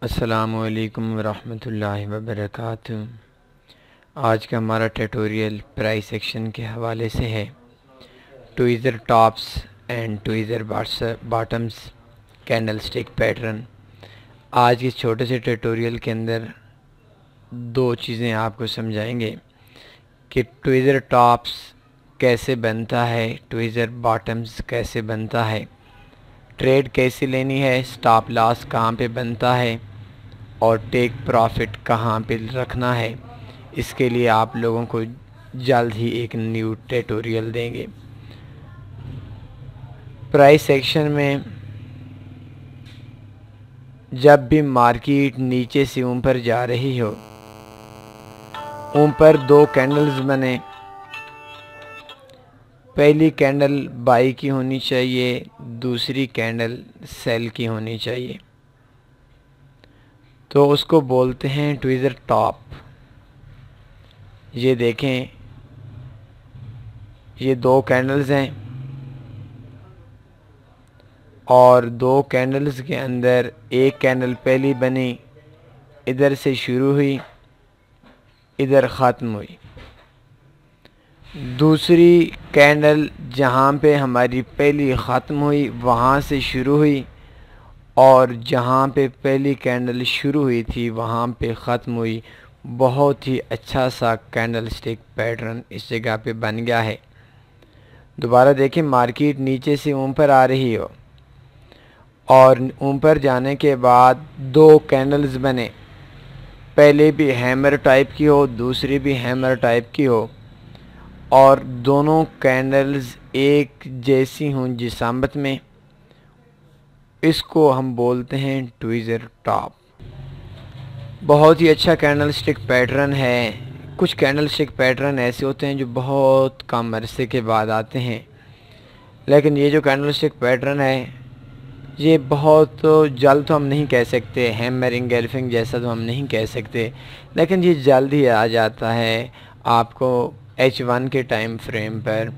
السلام علیکم ورحمۃ اللہ وبرکاتہ۔ آج کا ہمارا ٹیٹوریل پرائس سیکشن کے حوالے سے ہے۔ Tweezer tops and tweezer bottoms candlestick pattern. آج کے چھوٹے سے ٹیٹوریل کے اندر دو چیزیں آپ کو سمجھائیں گے کہ ٹویزر ٹاپس کیسے بنتا ہے، ٹویزر باٹمز کیسے بنتا ہے، ٹریڈ کیسے لینی ہے، سٹاپ لاس کہاں پہ بنتا ہے اور ٹیک پروفٹ کہاں پہ رکھنا ہے۔ اس کے لیے آپ لوگوں کو جلد ہی ایک نیو ٹیٹوریل دیں گے۔ پرائس سیکشن میں جب بھی مارکیٹ نیچے سے اوپر جا رہی ہو، اوپر دو کینڈلز بنے، پہلی کینڈل بائی کی ہونی چاہیے، دوسری کینڈل سیل کی ہونی چاہیے، تو اس کو بولتے ہیں ٹویزر ٹاپ۔ یہ دیکھیں، یہ دو کینڈلز ہیں اور دو کینڈلز کے اندر ایک کینڈل پہلی بنی، ادھر سے شروع ہوئی، ادھر ختم ہوئی۔ دوسری کینڈل جہاں پہ ہماری پہلی ختم ہوئی وہاں سے شروع ہوئی، اور جہاں پہ پہلی کینڈل شروع ہوئی تھی وہاں پہ ختم ہوئی۔ بہت ہی اچھا سا کینڈل سٹک پیٹرن اس جگہ پہ بن گیا ہے۔ دوبارہ دیکھیں، مارکیٹ نیچے سے اوپر آ رہی ہو اور اوپر جانے کے بعد دو کینڈلز بنے، پہلے بھی ہیمر ٹائپ کی ہو، دوسری بھی ہیمر ٹائپ کی ہو، اور دونوں کینڈلز ایک جیسی ہوں جسامت میں، اس کو ہم بولتے ہیں ٹویزر ٹاپ۔ بہت ہی اچھا کینڈل سٹک پیٹرن ہے۔ کچھ کینڈل سٹک پیٹرن ایسے ہوتے ہیں جو بہت کم عرصے کے بعد آتے ہیں، لیکن یہ جو کینڈل سٹک پیٹرن ہے یہ بہت جلد تو ہم نہیں کہہ سکتے، ہیمرنگ گیلفنگ جیسا تو ہم نہیں کہہ سکتے، لیکن یہ جلد ہی آ جاتا ہے۔ آپ کو H1 کے ٹائم فریم پر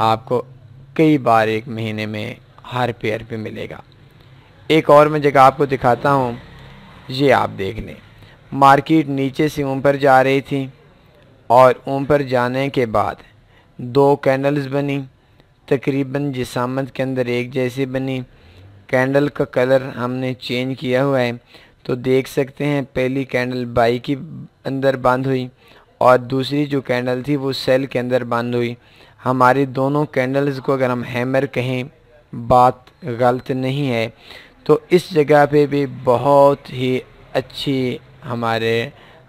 آپ کو کئی بار ایک مہینے میں ہر پیئر پہ ملے گا۔ ایک اور میں جگہ آپ کو دکھاتا ہوں، یہ آپ دیکھ لیں، مارکیٹ نیچے سے اوپر جا رہی تھی اور اوپر جانے کے بعد دو کینڈلز بنی، تقریباً جسامت کے اندر ایک جیسی بنی۔ کینڈل کا کلر ہم نے چینج کیا ہوا ہے، تو دیکھ سکتے ہیں پہلی کینڈل بائی کی اندر بند ہوئی اور دوسری جو کینڈل تھی وہ سیل کے اندر بند ہوئی۔ ہماری دونوں کینڈلز کو اگر ہم ہیمر کہیں بات غلط نہیں ہے، تو اس جگہ پہ بھی بہت ہی اچھی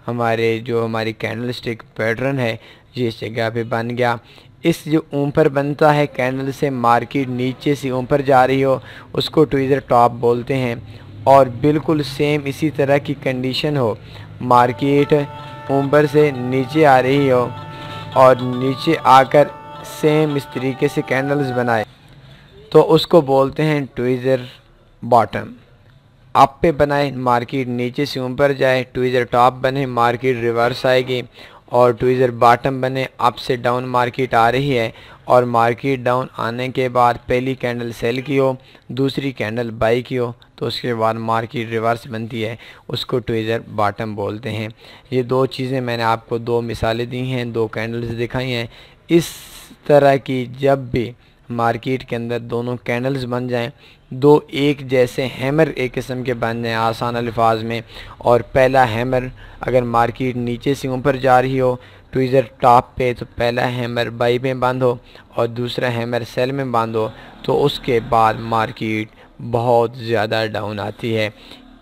ہماری کینڈل سٹک پیٹرن ہے، یہ اس جگہ پہ بن گیا۔ اس جو اوپر بنتا ہے کینڈل سے مارکیٹ نیچے سے اوپر جا رہی ہو، اس کو ٹویزر ٹاپ بولتے ہیں، اور بالکل سیم اسی طرح کی کنڈیشن ہو، مارکیٹ اوپر سے نیچے آ رہی ہو اور نیچے آ کر سیم اس طریقے سے کینڈلز بنائے، تو اس کو بولتے ہیں ٹویزر باٹم۔ اپ پہ بنائے، مارکیٹ نیچے سے اوپر جائے، ٹویزر ٹاپ بنے، مارکیٹ ریورس آئے گی، اور ٹویزر باٹم بنے، اپ سے ڈاؤن مارکیٹ آ رہی ہے اور مارکیٹ ڈاؤن آنے کے بعد پہلی کینڈل سیل کی ہو، دوسری کینڈل بائی کی ہو، تو اس کے بعد مارکیٹ ریورس بنتی ہے، اس کو ٹویزر باٹم بولتے ہیں۔ یہ دو چیزیں میں نے آپ کو دو مثالیں دی ہیں، دو کینڈلز دکھائی ہیں۔ اس طرح کی جب بھی مارکیٹ کے اندر دونوں کینڈلز بن جائیں، دو ایک جیسے ہیمر ایک قسم کے بن جائیں آسان الفاظ میں، اور پہلا ہیمر اگر مارکیٹ نیچے سے اوپر جا رہی ہو ٹویزر ٹاپ پہ، تو پہلا ہیمر بائی میں بند ہو اور دوسرا ہیمر سیل میں بند ہو، تو اس کے بعد مارکیٹ بہت زیادہ ڈاؤن آتی ہے۔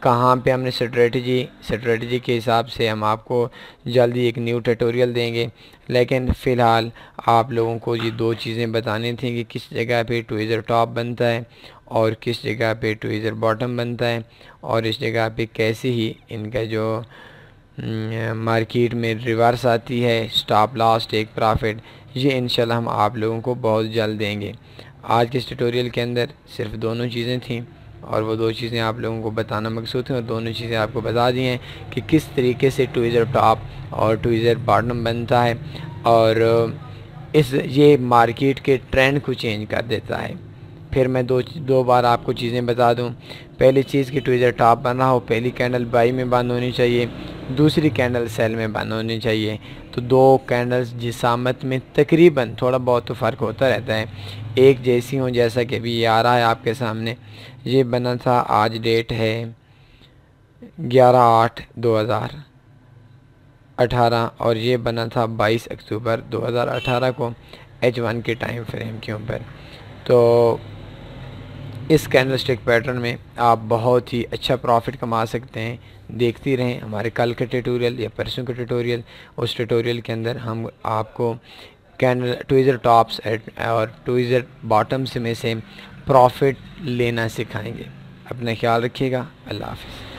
کہاں پہ ہم نے اسٹریٹجی کے حساب سے ہم آپ کو جلدی ایک نیو ٹیٹوریل دیں گے، لیکن فی الحال آپ لوگوں کو یہ دو چیزیں بتانی تھیں کہ کس جگہ پہ ٹویزر ٹاپ بنتا ہے اور کس جگہ پہ ٹویزر باٹم بنتا ہے، اور اس جگہ پہ کیسے ہی ان کا جو مارکیٹ میں ریورس آتی ہے، سٹاپ لاس، ٹیک پروفٹ، یہ انشاءاللہ ہم آپ لوگوں کو بہت جلد دیں گے۔ آج کے اس ٹیٹوریل کے اندر صرف دونوں چیزیں تھیں، اور وہ دو چیزیں آپ لوگوں کو بتانا مقصود تھیں، اور دونوں چیزیں آپ کو بتا دی ہیں کہ کس طریقے سے ٹویزر ٹاپ اور ٹویزر باٹم بنتا ہے، اور یہ مارکیٹ کے ٹرینڈ کو چینج کر دیتا ہے۔ پھر میں دو بار آپ کو چیزیں بتا دوں. پہلی چیز کہ ٹویزر ٹاپ بنا ہو، پہلی کینڈل بائی میں بند ہونی چاہیے، دوسری کینڈل سیل میں بند ہونی چاہیے. تو دو کینڈلز جسامت میں تقریباً تھوڑا بہت تو فرق ہوتا رہتا ہے، ایک جیسی ہوں، جیسا کہ ابھی یہ آ رہا ہے آپ کے سامنے. یہ بنا تھا، آج ڈیٹ ہے 11/8/2018 اور یہ بنا تھا 22 اکتوبر 2018 کو H1 کے ٹائم فریم کے اوپر. تو اس کینڈل سٹک پیٹرن میں آپ بہت ہی اچھا پروفٹ کما سکتے ہیں. دیکھتی رہیں ہمارے کل کے ٹیٹوریل یا پرسوں کے ٹیٹوریل. اس ٹیٹوریل کے اندر ہم آپ کو کینڈل ٹویزر ٹاپس اور ٹویزر باٹمس میں سے پروفٹ لینا سکھائیں گے. اپنا خیال رکھیے گا. اللہ حافظ.